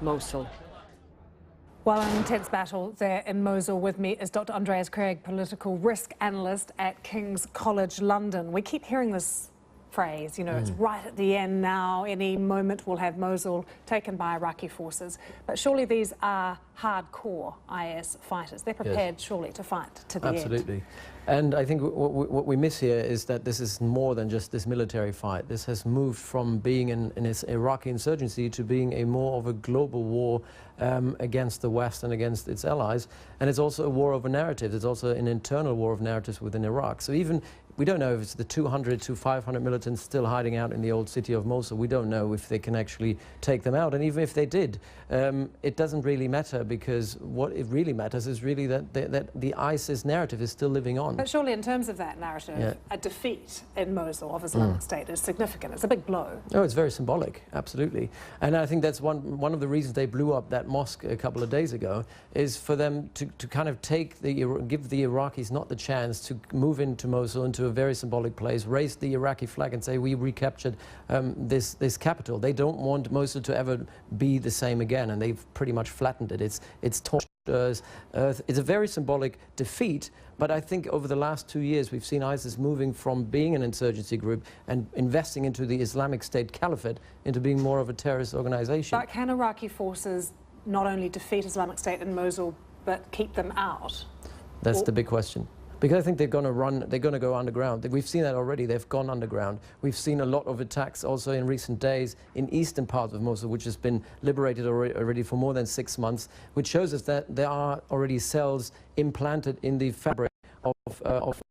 Mosul. Well, an intense battle there in Mosul. With me is Dr. Andreas Krieg, political risk analyst at King's College London. We keep hearing this phrase, you know, it's right at the end now. Any moment we'll have Mosul taken by Iraqi forces. But surely these are hardcore IS fighters. They're prepared, surely, to fight to the end. Absolutely. And I think what we miss here is that this is more than just this military fight. This has moved from being an Iraqi insurgency to being a more of a global war against the West and against its allies. And it's also a war over narratives. It's also an internal war of narratives within Iraq. So even we don't know if it's the 200 to 500 militants still hiding out in the old city of Mosul. We don't know if they can actually take them out. And even if they did, it doesn't really matter, because what it really matters is really that the ISIS narrative is still living on. But surely in terms of that narrative, a defeat in Mosul of Islamic State is significant. It's a big blow. Oh, it's very symbolic, absolutely. And I think that's one of the reasons they blew up that mosque a couple of days ago, is for them to kind of give the Iraqis not the chance to move into Mosul, into a very symbolic place, raise the Iraqi flag and say, we recaptured this capital. They don't want Mosul to ever be the same again, and they've pretty much flattened it. It's torched earth. It's a very symbolic defeat, but I think over the last 2 years we've seen ISIS moving from being an insurgency group and investing into the Islamic State caliphate into being more of a terrorist organization. But can Iraqi forces not only defeat Islamic State in Mosul, but keep them out? That's the big question. Because I think they're going to go underground. We've seen that already. They've gone underground. We've seen a lot of attacks also in recent days in eastern parts of Mosul, which has been liberated already for more than 6 months, which shows us that there are already cells implanted in the fabric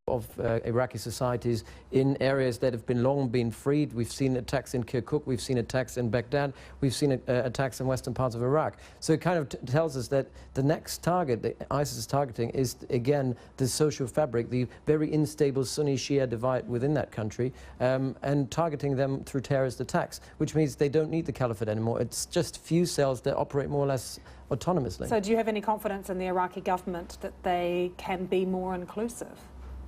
of Iraqi societies in areas that have long been freed. We've seen attacks in Kirkuk, we've seen attacks in Baghdad, we've seen attacks in western parts of Iraq. So it kind of tells us that the next target that ISIS is targeting is, again, the social fabric, the very unstable Sunni-Shia divide within that country, and targeting them through terrorist attacks, which means they don't need the caliphate anymore. It's just few cells that operate more or less autonomously. So do you have any confidence in the Iraqi government that they can be more inclusive?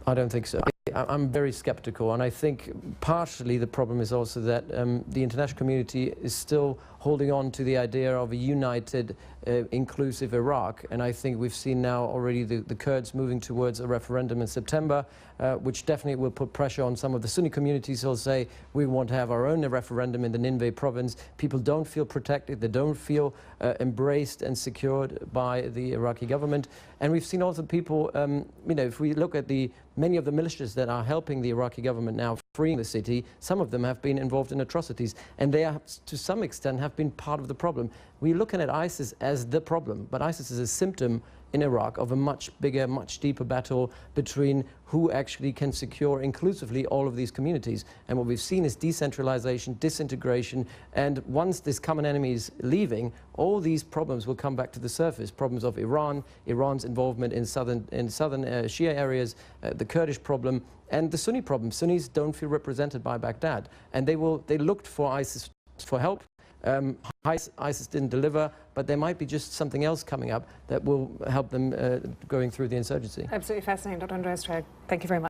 I don't think so. I'm very skeptical, and I think partially the problem is also that the international community is still holding on to the idea of a united, inclusive Iraq. And I think we've seen now already the Kurds moving towards a referendum in September, which definitely will put pressure on some of the Sunni communities who'll say, we want to have our own referendum in the Nineveh province. People don't feel protected, they don't feel embraced and secured by the Iraqi government. And we've seen also people, you know, if we look at many of the militias that are helping the Iraqi government now freeing the city, some of them have been involved in atrocities, and they are, to some extent, have been part of the problem. We're looking at ISIS as the problem, but ISIS is a symptom in Iraq of a much bigger, much deeper battle between who actually can secure inclusively all of these communities. And what we've seen is decentralization, disintegration, and once this common enemy is leaving, all these problems will come back to the surface. Problems of Iran, Iran's involvement in southern Shia areas, the Kurdish problem, and the Sunni problem. Sunnis don't feel represented by Baghdad, and they looked for ISIS for help. ISIS didn't deliver, but there might be just something else coming up that will help them going through the insurgency. Absolutely fascinating, Dr. Andreas Krieg. Thank you very much.